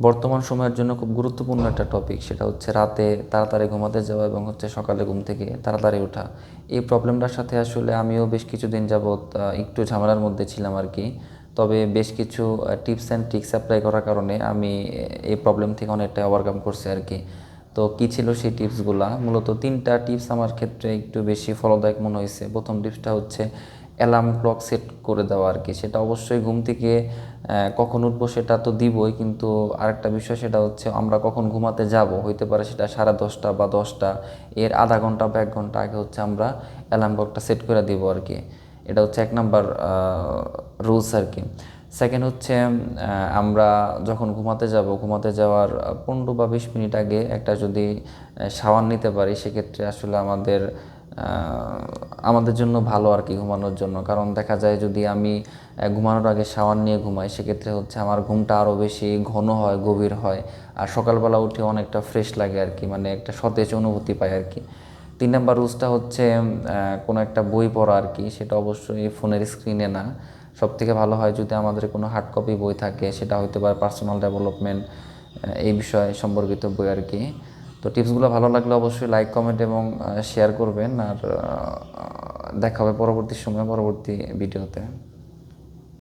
বর্তমান সময়ের জন্য খুব গুরুত্বপূর্ণ একটা টপিক, সেটা হচ্ছে রাতে তাড়াতাড়ি ঘুমাতে যাওয়া এবং হচ্ছে সকালে ঘুম থেকে তাড়াতাড়ি ওঠা। এই প্রবলেমটার সাথে আসলে আমিও বেশ কিছুদিন যাবৎ একটু ঝামেলার মধ্যে ছিলাম আর কি। তবে বেশ কিছু টিপস অ্যান্ড ট্রিক্স অ্যাপ্লাই করার কারণে আমি এই প্রবলেম থেকে অনেকটা ওভারকাম করছি আর কি। তো কী ছিল সেই টিপসগুলা? মূলত তিনটা টিপস আমার ক্ষেত্রে একটু বেশি ফলদায়ক মনে হয়েছে। প্রথম টিপসটা হচ্ছে অ্যালার্ম ক্লক সেট করে দেওয়া আর কি। সেটা অবশ্যই ঘুম থেকে কখন উঠবো সেটা তো দিবই, কিন্তু আরেকটা বিষয় সেটা হচ্ছে আমরা কখন ঘুমাতে যাব, হইতে পারে সেটা 10:30 বা 10টা, এর আধা ঘন্টা বা 1 ঘন্টা আগে হচ্ছে আমরা অ্যালার্ম ক্লকটা সেট করে দিব আর কি। এটা হচ্ছে 1 নাম্বার রুলস আর কি। সেকেন্ড হচ্ছে আমরা যখন ঘুমাতে যাব, ঘুমাতে যাওয়ার 15 বা 20 মিনিট আগে একটা যদি শাওয়ার নিতে পারি, সেক্ষেত্রে আসলে আমাদের জন্য ভালো আর কি, ঘুমানোর জন্য। কারণ দেখা যায় যদি আমি ঘুমানোর আগে শাওয়ার নিয়ে ঘুমাই, সেক্ষেত্রে হচ্ছে আমার ঘুমটা আরও বেশি ঘন হয়, গভীর হয়, আর সকালবেলা উঠে অনেকটা ফ্রেশ লাগে আর কি, মানে একটা সতেজ অনুভূতি পাই আর কি। 3 নাম্বার রুলসটা হচ্ছে কোনো একটা বই পড়া আর কি। সেটা অবশ্যই ফোনের স্ক্রিনে না। সব থেকে ভালো হয় যদি আমাদের কোনো হার্ড কপি বই থাকে, সেটা হতে পারে পার্সোনাল ডেভেলপমেন্ট এই বিষয় সম্পর্কিত বই আর কি। তো টিপসগুলো ভালো লাগলে অবশ্যই লাইক, কমেন্ট এবং শেয়ার করবেন। আর দেখা হবে পরবর্তী সময়ে পরবর্তী ভিডিওতে।